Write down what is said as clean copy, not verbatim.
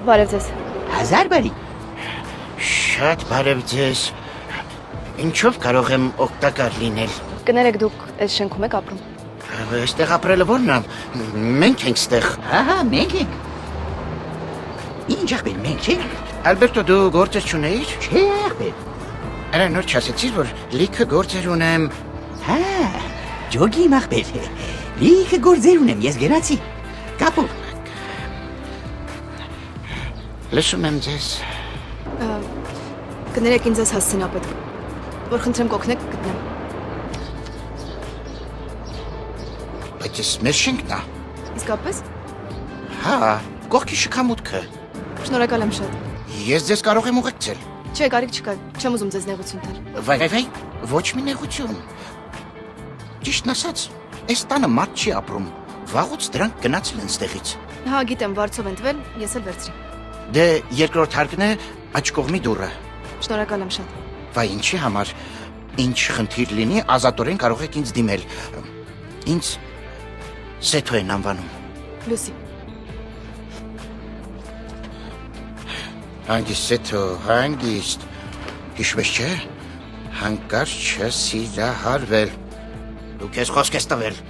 Բարև ձեզ։ 1000 բարի։ Շատ բարև ձեզ։ Ինչով կարող եմ օգտակար լինել։ Կներեք դուք այս շենքում եք ապրում։ Այստեղ ապրելը ո՞րն է։ Մենք ենք ստեղ։ Ահա, մենք ենք։ Ինչ ախպեր, մենք չենք։ Ալբերտո, դու գործ չունեիր։ Չէ, ախպեր։ Արա նոր չասեցիր, որ լիքը գործեր ունեմ։ Հա, ջոգի ախպեր։ Լիքը գործեր ունեմ, ես գնացի։ Կապով։ Լսում եմ ձեզ։ Կներեք ինձ ես հասցենա պետք։ Որ խնդրեմ կօգնեք գտնեմ։ Բայց ես մեր շենքն է։ Իսկապես։ Հա, կողքի շքամուտքը։ Շնորհակալ եմ շատ։ Ես ձեզ կարող եմ ուղեկցել։ Չէ, կարիք չկա։ Չեմ ուզում ձեզ նեղություն տալ։ Վայ, ոչ մի նեղություն։ Ճիշտն ասած, այս տանը մարդ չի ապրում։ Վաղուց դրանք գնացել են ստեղից։ Հա, գիտեմ, վարձով են տվել, ես էլ վերցրի։ Դե երկրորդ հարկն է աջ կողմի դուռը։ Շնորհակալ եմ շատ։ Վայ, ինչի համար։ Ինչ խնդիր լինի, ազատորեն կարող եք ինձ դիմել։ Ինձ Սեթո են անվանում։ Լուսի։ Հանգիստ Սեթո, հանգիստ։ Հիշվես չէ։ Հանկարծ չսիրահարվել։ Դու քեզ խոսք ես տվել։